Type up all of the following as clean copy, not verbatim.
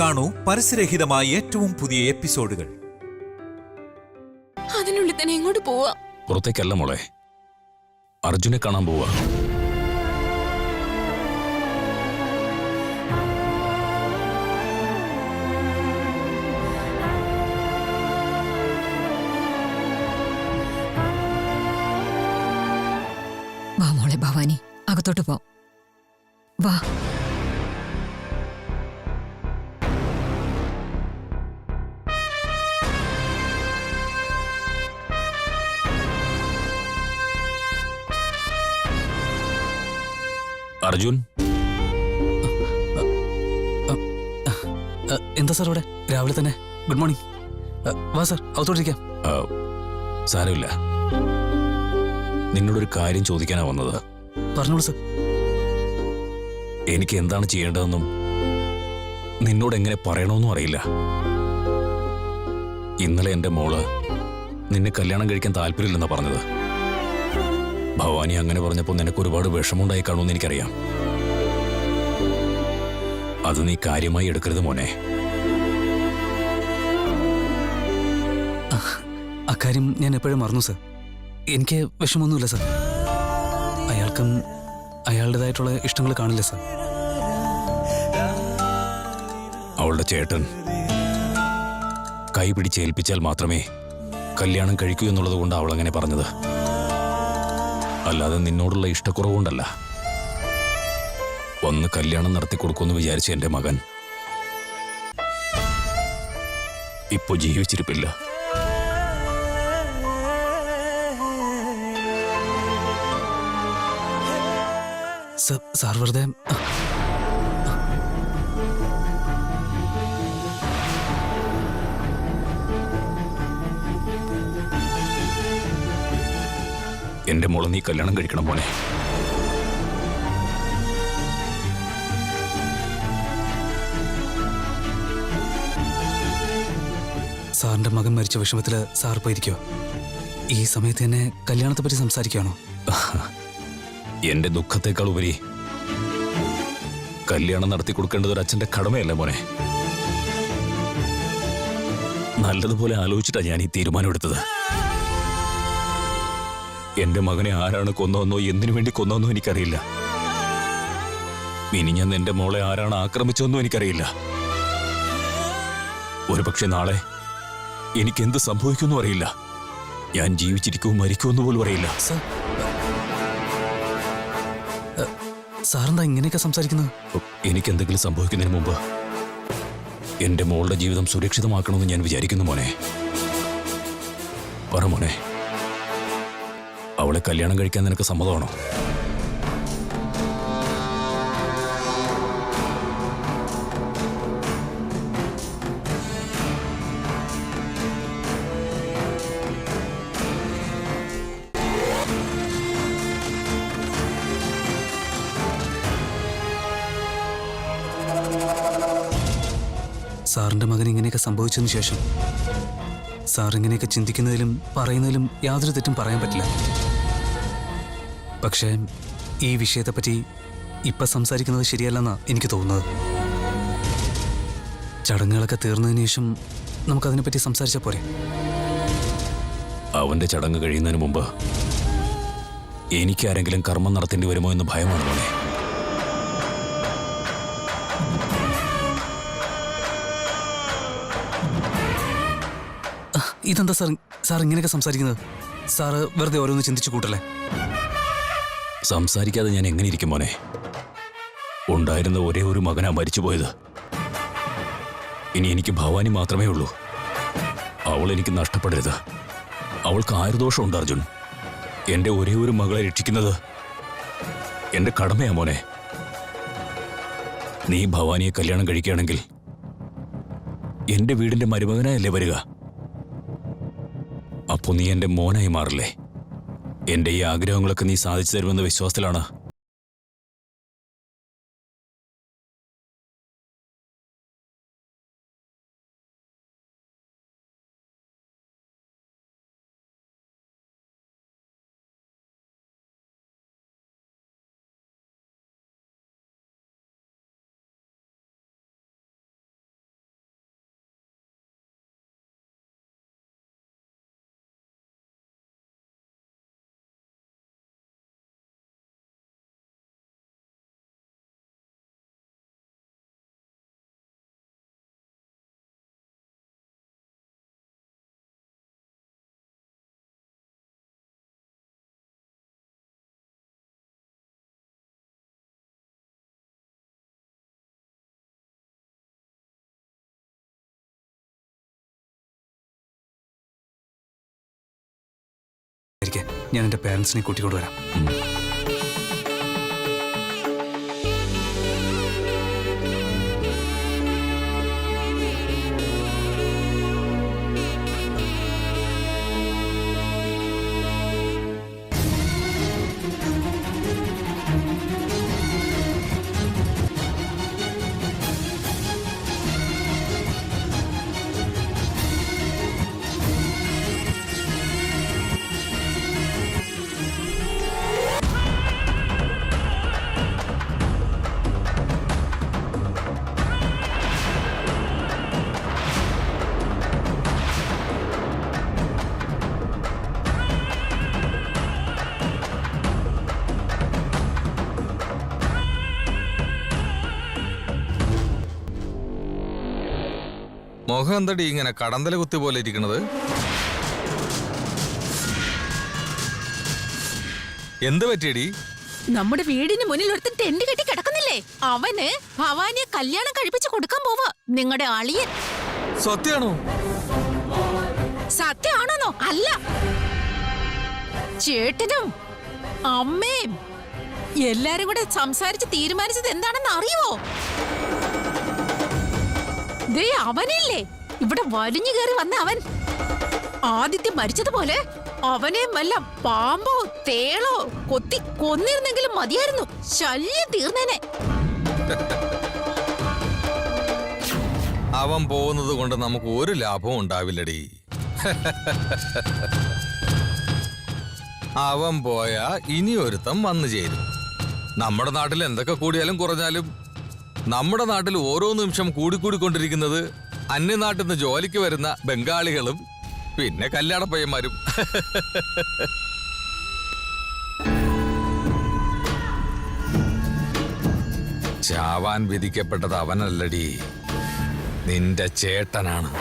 കാണൂ പരസ്യരഹിതമായ ഏറ്റവും പുതിയ എപ്പിസോഡുകൾ. അതിനുള്ളിൽ തന്നെ എങ്ങോട്ട് പോവാ? പുറത്തേക്കല്ല മോളെ, അർജുനെ കാണാൻ പോവാ. വാ മോളെ ഭവാനി, അകത്തോട്ട് പോ. വാ. അർജുൻ, എന്താ സാർ ഇവിടെ രാവിലെ തന്നെ? Good morning. വാ സാർ, അകത്തോട്ടിരിക്കാം. സാരമില്ല, നിന്നോടൊരു കാര്യം ചോദിക്കാനാ വന്നത്. പറഞ്ഞോളൂ സാർ. എനിക്ക് എന്താണ് ചെയ്യേണ്ടതെന്നും നിന്നോട് എങ്ങനെ പറയണമെന്നും അറിയില്ല. ഇന്നലെ എന്റെ മോള് നിന്നെ കല്യാണം കഴിക്കാൻ താല്പര്യമില്ലെന്നാ പറഞ്ഞത്. ഭവാനി അങ്ങനെ പറഞ്ഞപ്പോൾ നിനക്ക് ഒരുപാട് വിഷമമുണ്ടായി കാണുമെന്ന് എനിക്കറിയാം. അത് നീ കാര്യമായി എടുക്കരുത് മോനെ. അക്കാര്യം ഞാൻ എപ്പോഴും മറന്നു സാർ. എനിക്ക് വിഷമമൊന്നുമില്ല സാർ. അയാൾക്കും അയാളുടേതായിട്ടുള്ള ഇഷ്ടങ്ങൾ കാണില്ല സാർ. അവളുടെ ചേട്ടൻ കൈ പിടിച്ചേൽപ്പിച്ചാൽ മാത്രമേ കല്യാണം കഴിക്കൂ എന്നുള്ളത് കൊണ്ട് അവൾ അങ്ങനെ പറഞ്ഞത്. അല്ലാതെ നിന്നോടുള്ള ഇഷ്ടക്കുറവുകൊണ്ടല്ല. ഒന്ന് കല്യാണം നടത്തി കൊടുക്കുമെന്ന് വിചാരിച്ച എന്റെ മകൻ ഇപ്പോ ജീവിച്ചിരിപ്പില്ല. സാർ വെറുതെ എന്റെ മോളെ നീ കല്യാണം കഴിക്കണം മോനെ. സാറിന്റെ മകൻ മരിച്ച വിഷമത്തില് സാർ പോയിരിക്കോ? ഈ സമയത്ത് തന്നെ കല്യാണത്തെ പറ്റി സംസാരിക്കുകയാണോ? എന്റെ ദുഃഖത്തെക്കാൾ ഉപരി കല്യാണം നടത്തി കൊടുക്കേണ്ടത് ഒരു അച്ഛന്റെ കടമയല്ല മോനെ. നല്ലതുപോലെ ആലോചിച്ചിട്ടാ ഞാൻ ഈ തീരുമാനമെടുത്തത്. എന്റെ മകനെ ആരാണ് കൊന്നതെന്നോ എന്തിനു വേണ്ടി കൊന്നതെന്നോ എനിക്കറിയില്ല. ഇനി ഞാൻ എന്റെ മോളെ ആരാണ് ആക്രമിച്ചതെന്നോ എനിക്കറിയില്ല. ഒരുപക്ഷെ നാളെ എനിക്ക് എന്ത് സംഭവിക്കുമെന്നും അറിയില്ല. ഞാൻ ജീവിച്ചിരിക്കുമോ മരിക്കുമെന്ന് പോലും അറിയില്ല. സാറെന്താ ഇങ്ങനെയൊക്കെ സംസാരിക്കുന്നത്? എനിക്കെന്തെങ്കിലും സംഭവിക്കുന്നതിന് മുമ്പ് എന്റെ മോളുടെ ജീവിതം സുരക്ഷിതമാക്കണമെന്ന് ഞാൻ വിചാരിക്കുന്നു മോനെ. പറ മോനെ, അവളെ കല്യാണം കഴിക്കാൻ നിനക്ക് സമ്മതമാണോ? സാറിന്റെ മകൻ ഇങ്ങനെയൊക്കെ സംഭവിച്ചതിന് ശേഷം സാർ ഇങ്ങനെയൊക്കെ ചിന്തിക്കുന്നതിലും പറയുന്നതിലും യാതൊരു തെറ്റും പറയാൻ പറ്റില്ല. പക്ഷേ ഈ വിഷയത്തെപ്പറ്റി ഇപ്പം സംസാരിക്കുന്നത് ശരിയല്ലെന്നാ എനിക്ക് തോന്നുന്നത്. ചടങ്ങുകളൊക്കെ തീർന്നതിന് ശേഷം നമുക്കതിനെപ്പറ്റി സംസാരിച്ചാൽ പോരെ? അവന്റെ ചടങ്ങ് കഴിയുന്നതിന് മുമ്പ് എനിക്കാരെങ്കിലും കർമ്മം നടത്തേണ്ടി വരുമോ എന്ന് ഭയമാണ് മോനെ. ഇതെന്താ സാർ ഇങ്ങനെയൊക്കെ സംസാരിക്കുന്നത്? സാറ് വെറുതെ ഓരോന്ന് ചിന്തിച്ചു കൂട്ടല്ലേ? സംസാരിക്കാതെ ഞാൻ എങ്ങനെ ഇരിക്കും മോനെ? ഉണ്ടായിരുന്ന ഒരേ ഒരു മകനാ മരിച്ചുപോയത്. ഇനി എനിക്ക് ഭവാനി മാത്രമേ ഉള്ളൂ. അവൾ എനിക്ക് നഷ്ടപ്പെടരുത്. അവൾക്ക് ആയുർദോഷമുണ്ട് അർജുൻ. എന്റെ ഒരേ ഒരു മകളെ രക്ഷിക്കുന്നത് എന്റെ കടമയാ മോനെ. നീ ഭവാനിയെ കല്യാണം കഴിക്കുകയാണെങ്കിൽ എന്റെ വീടിന്റെ മരുമകനായല്ലേ വരിക? അപ്പോ നീ എന്റെ മോനായി മാറില്ലേ? എന്റെ ഈ ആഗ്രഹങ്ങളൊക്കെ നീ സാധിച്ചു തരുമെന്ന വിശ്വാസത്തിലാണ് ഇരിക്കെ, ഞാൻ എൻ്റെ പേരൻസിനെ കൂട്ടിക്കൊണ്ട് വരാം. മുഖം എന്തടി ഇങ്ങനെ കടന്തല കുത്തി പോലെ ഇരിക്കണത്? എന്ത് പറ്റിയടി? നമ്മുടെ വീടിന് മുന്നിൽ ഒരുത്തൻ ടെന്റ് കെട്ടി കിടക്കുന്നില്ലേ, അവന് ഭവാനിയെ കല്യാണം കഴിപ്പിച്ച് കൊടുക്കാൻ പോവാ നിങ്ങളുടെ അളിയൻ. സത്യാണോ? സത്യമാണോന്നോ? അല്ല, ചേട്ടനും അമ്മയും എല്ലാരും കൂടെ സംസാരിച്ച് തീരുമാനിച്ചത് എന്താണെന്ന് അറിയുമോ? ദേ അവനില്ലേ ഇവിടെ വലിഞ്ഞു കയറി വന്ന അവൻ. ആദിത്യം മരിച്ചതുപോലെ അവനെയും വല്ല പാമ്പോ തേളോ കൊത്തി കൊന്നിരുന്നെങ്കിലും മതിയായിരുന്നു, ശല്യം തീർന്നേനെ. അവൻ പോകുന്നത് കൊണ്ട് നമുക്ക് ഒരു ലാഭവും ഉണ്ടാവില്ലടി. അവൻ പോയാ ഇനി ഒരുത്തം വന്നു ചേരും. നമ്മുടെ നാട്ടിൽ എന്തൊക്കെ കൂടിയാലും കുറഞ്ഞാലും നമ്മുടെ നാട്ടിൽ ഓരോ നിമിഷം കൂടിക്കൂടിക്കൊണ്ടിരിക്കുന്നത് അന്യനാട്ടിൽ നിന്ന് ജോലിക്ക് വരുന്ന ബംഗാളികളും പിന്നെ കല്യാണ പയ്യന്മാരും. ചാവാൻ വിധിക്കപ്പെട്ടത് അവനല്ലടി, നിന്റെ ചേട്ടനാണ്.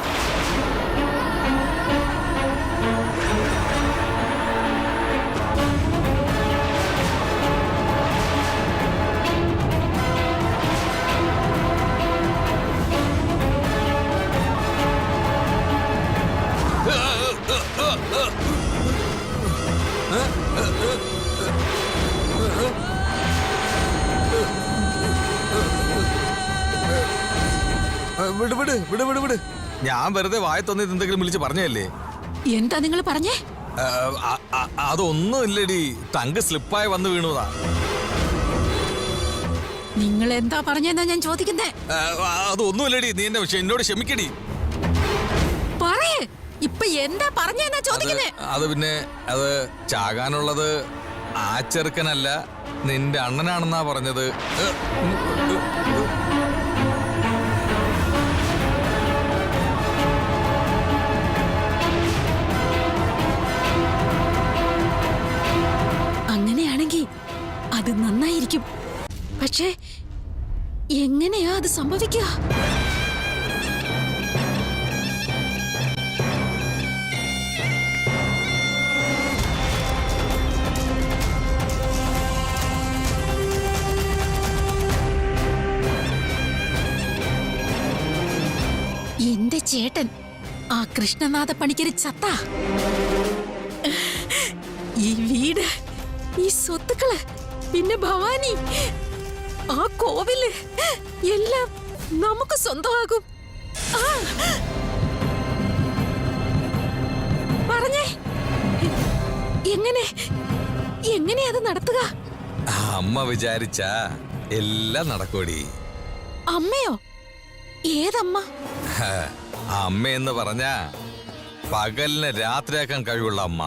വിട് വിട് വിട് വിട് വിട്. ഞാൻ വെറുതെ വായ തോന്നിയത് എന്തെങ്കിലും വിളിച്ച് പറഞ്ഞല്ലേ? എന്താ നിങ്ങൾ പറഞ്ഞേ? അതൊന്നും ഇല്ലടി, തങ്ക് സ്ലിപ്പായി വന്ന് വീണതാ. നിങ്ങൾ എന്താ പറഞ്ഞെന്നാ ഞാൻ ചോദിക്കുന്നേ? അതൊന്നുമില്ലടി, നീ എന്നെ എന്നോട് ക്ഷമിക്കടി. പറയേ, ഇപ്പൊ എന്താ പറഞ്ഞെന്നാ ചോദിക്കുന്നേ? അത് പിന്നെ അത് ചാകാനുള്ളത് ആ ചെറുക്കനല്ല, നിന്റെ അണ്ണനാണെന്നാ പറഞ്ഞത്. അങ്ങനെയാണെങ്കിൽ അത് നന്നായിരിക്കും. പക്ഷേ എങ്ങനെയാ അത് സംഭവിക്കുക? എന്റെ ചേട്ടൻ ആ കൃഷ്ണനാഥ പണിക്കര് ചത്ത, ഈ വീട്, ഈ സ്വത്തുക്കള്, പിന്നെ ഭവാനി, ആ കോവില് എല്ലാം നമുക്ക് സ്വന്തമാകും. പറഞ്ഞേ, എങ്ങനെ അത് നടത്തുക? അമ്മ വിചാരിച്ച എല്ലാം നടക്കൂടി. അമ്മയോ? ഏതമ്മ? അമ്മയെന്ന് പറഞ്ഞ പകലിനെ രാത്രിയാക്കാൻ കഴിവുള്ള അമ്മ,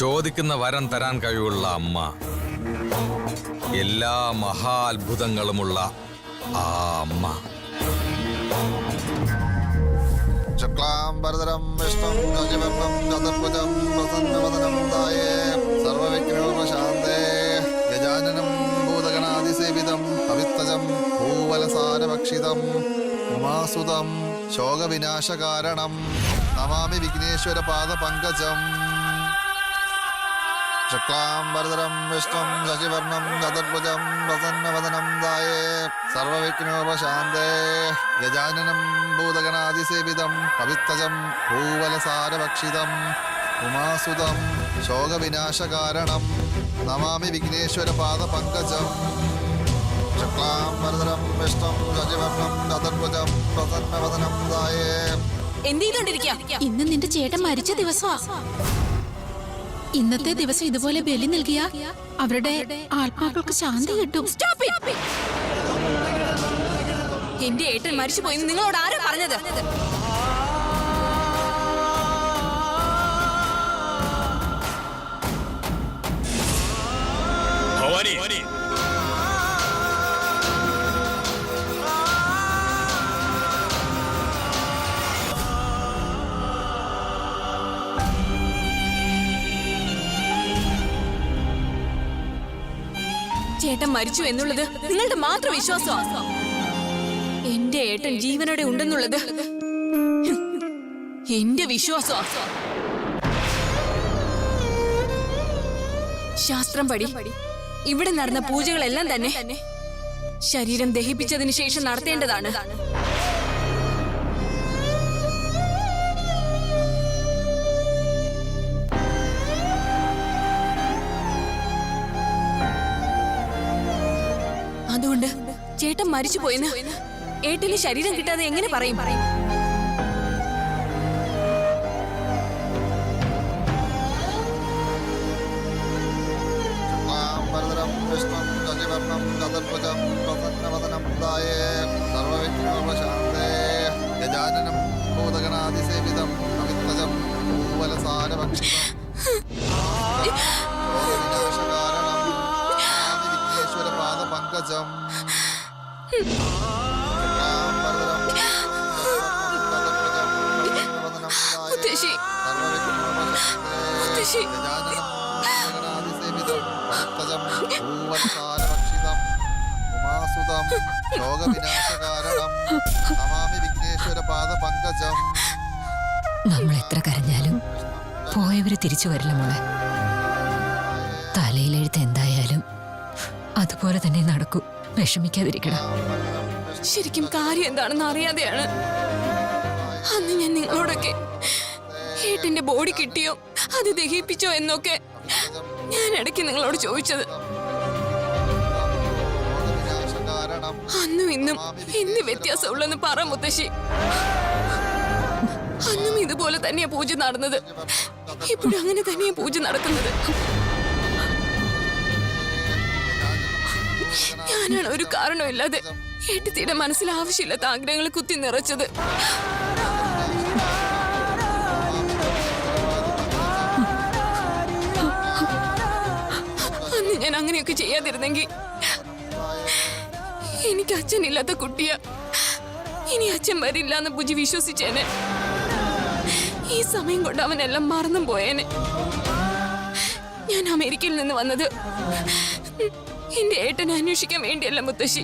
ചോദിക്കുന്ന വരം തരാൻ കഴിവുള്ള അമ്മ, എല്ലാ മഹാത്ഭുതങ്ങളുമുള്ള ആ അമ്മ. ശുക്ലാംബരധരം വിഷ്ണും ശശിവർണം ചതുർഭുജം പ്രസന്നവദനം ധായേ സർവവിഘ്നോപശാന്തേ ഗജാനനം ഭൂതഗണാതിസേവിതം അവിത്തജം ഭൂവലസാരഭക്ഷിതം ഉമാസുതം ശോകവിനാശകാരണം നമാമി വിഘ്നേശ്വര പാദപങ്കജം. ശുക്ലാംബരധരം വിഷ്ണും ശശിവർണം ചതുർഭുജം പ്രസന്നവദനം ധായേ സർവവിഘ്നോപശാന്തേ ഗജാനനം ഭൂതഗണാതിസേവിതം പവിത്തജം ഭൂവലസാരഭക്ഷിതം ഉമാസുതം ശോകവിനാശകാരണം നമാമി വിഘ്നേശ്വര പാദപങ്കജം ശുക്ലാംബരധരം വിഷ്ണും ശശിവർണം ചതുർഭുജം പ്രസന്നവദനം ധായേ. എന്ത് ചെയ്തോണ്ടിരിക്കുക? ഇന്ന് നിന്റെ ചേട്ടൻ മരിച്ച ദിവസമാ. ഇന്നത്തെ ദിവസം ഇതുപോലെ ബലി നൽകിയ അവരുടെ ആത്മാക്കൾക്ക് ശാന്തി കിട്ടും. എന്റെ ഏട്ടൻ മരിച്ചു പോയി നിങ്ങളോട് ആരാ പറഞ്ഞത്? ഭവാനി, ചേട്ടൻ മരിച്ചു എന്നുള്ളത് നിങ്ങളുടെ മാത്രം വിശ്വാസമാണ്. എന്റെ ഏട്ടൻ ജീവനോടെ ഉണ്ടെന്നുള്ളത് എന്റെ വിശ്വാസമാണ്. ശാസ്ത്രം പടി ഇവിടെ നടന്ന പൂജകളെല്ലാം തന്നെ ശരീരം ദഹിപ്പിച്ചതിന് ശേഷം നടത്തേണ്ടതാണ്. അതുകൊണ്ട് ചേട്ടൻ മരിച്ചു പോയെന്ന് ഏട്ടന് ശരീരം കിട്ടാതെ എങ്ങനെ പറയും? ശുക്ലാംബരധരം വിഷ്ണും ശശിവർണം ചതുർഭുജം പ്രസന്നവദനം ധായേ സർവവിഘ്നോപശാന്തേ. ഗജാനനം ഭൂതഗണാതിസേവിതം അവിത്തജം ഭൂവലസാരഭക്ഷിതം ശോകവിനാശകാരണം നമാമി വിഘ്നേശ്വര പാദപങ്കജം ശുക്ലാംബരധരം മുത്തശ്ശി, മുത്തശ്ശി. ഉമാസുതം ശോകവിനാശകാരണം നമാമി വിഘ്നേശ്വര പാദപങ്കജം. നമ്മൾ എത്ര കരഞ്ഞാലും പോയവര് തിരിച്ചു വരില്ല മോളെ. തലയിലെഴുത്ത് എന്തായാലും അതുപോലെ തന്നെ നടക്കൂ. വിഷമിക്കാതിരിക്കണം. ശരിക്കും കാര്യം എന്താണെന്ന് അറിയാതെയാണ് അന്ന് ഞാൻ നിങ്ങളോടൊക്കെ ഏട്ടന്റെ ബോഡി കിട്ടിയോ അത് ദഹിപ്പിച്ചോ എന്നൊക്കെ ഞാൻ ഇടയ്ക്ക് നിങ്ങളോട് ചോദിച്ചത്. അന്നും ഇന്നും എന്ത് വ്യത്യാസമുള്ളെന്ന് പറ മുത്തശ്ശി. അന്നും ഇതുപോലെ തന്നെയാ പൂജ നടന്നത്, ഇപ്പോഴും അങ്ങനെ തന്നെയാ പൂജ നടക്കുന്നത്. ഞാനാണ് ഒരു കാരണമില്ലാതെ ഏട്ടത്തിയുടെ മനസ്സിൽ ആവശ്യമില്ലാത്ത ആഗ്രഹങ്ങൾ കുത്തി നിറച്ചത്. അന്ന് ഞാൻ അങ്ങനെയൊക്കെ ചെയ്യാതിരുന്നെങ്കിൽ എനിക്ക് അച്ഛനില്ലാത്ത കുട്ടിയാ. ഇനി അച്ഛൻ വരില്ല എന്ന് ബുജി വിശ്വസിച്ചേനെ. ഈ സമയം കൊണ്ട് അവനെല്ലാം മറന്നും പോയേനെ. ഞാൻ അമേരിക്കയിൽ നിന്ന് വന്നത് എന്റെ ഏട്ടനെ അന്വേഷിക്കാൻ വേണ്ടിയല്ല മുത്തശ്ശി.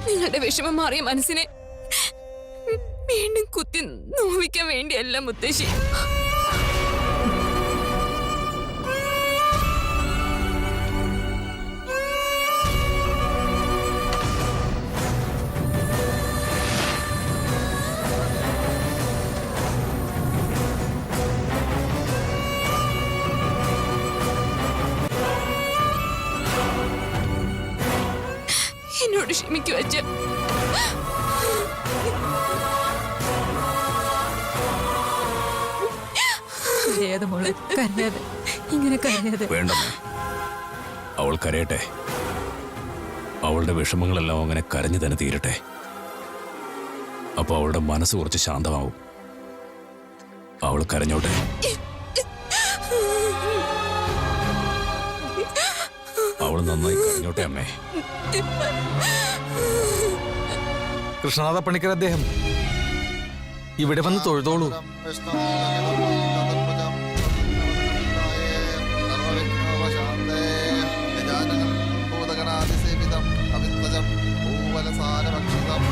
നിങ്ങളുടെ വിഷമം മാറിയ മനസ്സിനെ വീണ്ടും കുത്തി നോവിക്കാൻ വേണ്ടിയല്ല മുത്തശ്ശി. എന്നോട് ക്ഷമിക്കൂ അച്ഛൻ. മോളെ കരയാതെ, ഇങ്ങനെ കരയാതെ. വേണ്ടമ്മേ, അവൾ കരയട്ടെ. അവളുടെ വിഷമങ്ങളെല്ലാം അങ്ങനെ കരഞ്ഞു തന്നെ തീരട്ടെ. അപ്പൊ അവളുടെ മനസ്സ് കുറച്ച് ശാന്തമാവും. അവൾ കരഞ്ഞോട്ടെ. അവൾ നന്നായി കരഞ്ഞോട്ടെ അമ്മേ. കൃഷ്ണനാഥ പണിക്കർ അദ്ദേഹം ഇവിടെ വന്ന് തൊഴുതോളൂ. വിഷ്ണും ശശിവർണം ചതുർഭുജം പ്രസന്നവദനം ധായേ സർവവിഘ്നോപശാന്തേ. ഗജാനനം ഭൂതഗണാതിസേവിതം അവിത്തജം ഭൂവലസാരഭക്ഷിതം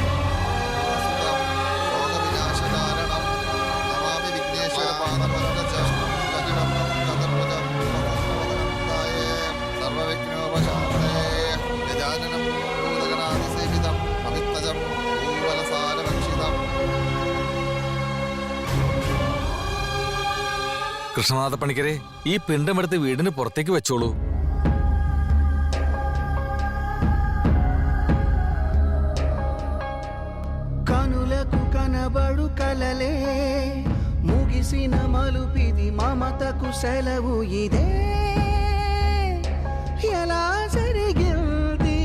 ഉമാസുതം ശോകവിനാശകാരണം നമാമി വിഘ്നേശ്വര പാദപങ്കജം ശശിവർണം ചതുർഭുജം പ്രസന്നവദനം ധായേ സർവവിഘ്നോപശാന്തേ. ഗജാനനം ഭൂതഗണാതിസേവിതം അവിത്തജം ഭൂവലസാരഭക്ഷിതം കൃഷ്ണനാഥ പണിക്കരെ, ഈ പിണ്ടമെടുത്ത് വീടിന് പുറത്തേക്ക് വെച്ചോളൂ. కనులకు కనబడు కలలే ముగిసిన మలుపిది మమతకు సెలవు ఇదే ఎలా జరిగింది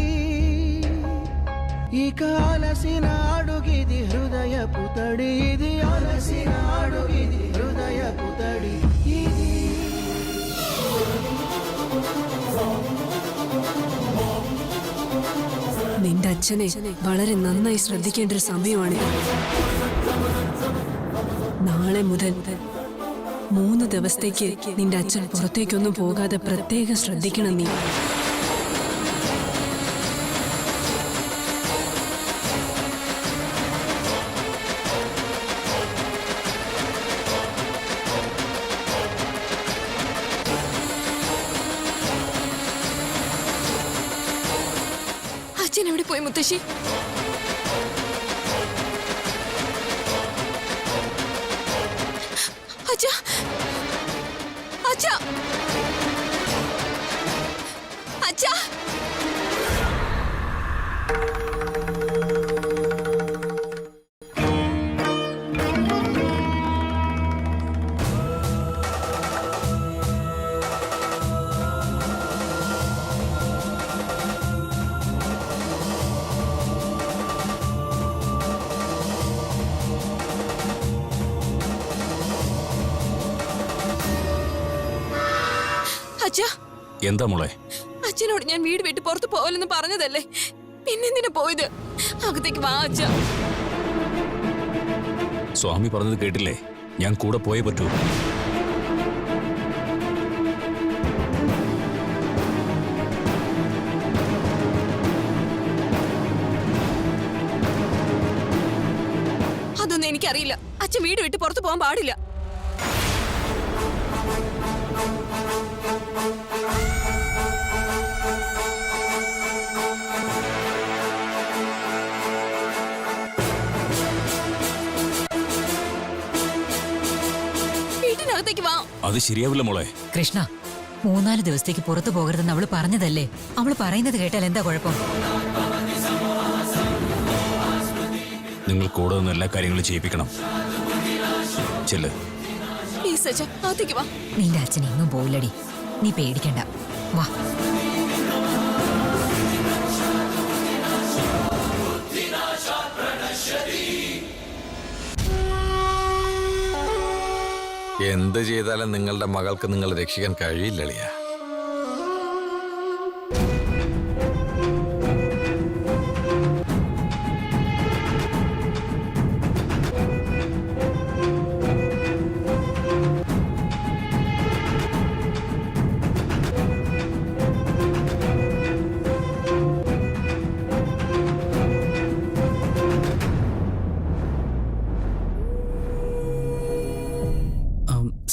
ఇక అలసిన అడుగిది హృదయపు తడి ఇది అలసిన అడుగిది హృదయపు తడి ఇది നിന്റെ അച്ഛനെ വളരെ നന്നായി ശ്രദ്ധിക്കേണ്ട ഒരു സമയമാണ്. നാളെ മുതൽ 3 ദിവസത്തേക്ക് നിന്റെ അച്ഛൻ പുറത്തേക്കൊന്നും പോകാതെ പ്രത്യേകം ശ്രദ്ധിക്കണം നീ. അച്ഛൻ എവിടെ പോയി മുത്തശ്ശി? അച്ഛാ, അച്ഛാ, അച്ഛാ. അച്ഛാ, എന്താ മോളെ? അച്ഛനോട് ഞാൻ വീട് വിട്ട് പുറത്ത് പോകലെന്ന് പറഞ്ഞതല്ലേ, പിന്നെന്തിനാ പോയത്? അകത്തേക്ക് വാ അച്ഛാ. സ്വാമി പറഞ്ഞത് കേട്ടില്ലേ? ഞാൻ കൂടെ പോയേ പറ്റൂ. അതൊന്നും എനിക്കറിയില്ല. അച്ഛൻ വീട് വിട്ട് പുറത്ത് പോകാൻ പാടില്ല. വീട്ടിനകത്തേക്ക് വാ. അത് ശരിയാവില്ല മോളെ. കൃഷ്ണ, 3-4 ദിവസത്തേക്ക് പുറത്തു പോകരുതെന്ന് അവള് പറഞ്ഞതല്ലേ? അവള് പറയുന്നത് കേട്ടാൽ എന്താ കുഴപ്പം? നിങ്ങൾ കൂടെ നിന്ന് എല്ലാ കാര്യങ്ങളും ചെയ്യിപ്പിക്കണം. ചെല്ല്. പ്ലീസ് അച്ഛാ, അകത്തേക്ക് വാ. നിന്റെ അച്ഛൻ എങ്ങും പോയില്ലടി, നീ പേടിക്കണ്ട. വാ. എന്ത് ചെയ്താലും നിങ്ങളുടെ മകൾക്ക് നിങ്ങൾ രക്ഷിക്കാൻ കഴിയില്ലളിയ.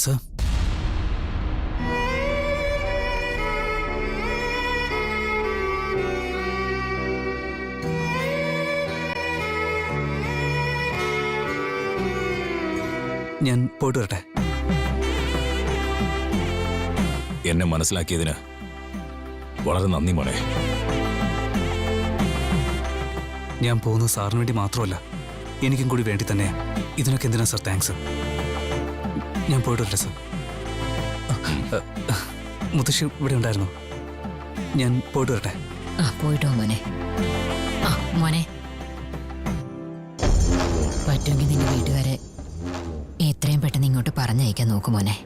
സർ, ഞാൻ പോയിട്ട് വരട്ടെ. എന്നെ മനസ്സിലാക്കിയതിന് വളരെ നന്ദി മോളെ. ഞാൻ പോകുന്നത് സാറിന് വേണ്ടി മാത്രമല്ല, എനിക്കും കൂടി വേണ്ടി തന്നെയാ. ഇതിനൊക്കെ എന്തിനാ സർ താങ്ക്സ്. ഞാൻ പോയിട്ട് വരട്ടെ സർ. മുത്തശ്ശി ഇവിടെ ഉണ്ടായിരുന്നോ? ഞാൻ പോയിട്ട് വരട്ടെ. പോയിട്ടോ മോനെ. മോനെ, പറ്റുമെങ്കിൽ നിന്റെ വീട്ടുകാരെ എത്രയും പെട്ടെന്ന് ഇങ്ങോട്ട് പറഞ്ഞയക്കാൻ നോക്കും മോനെ.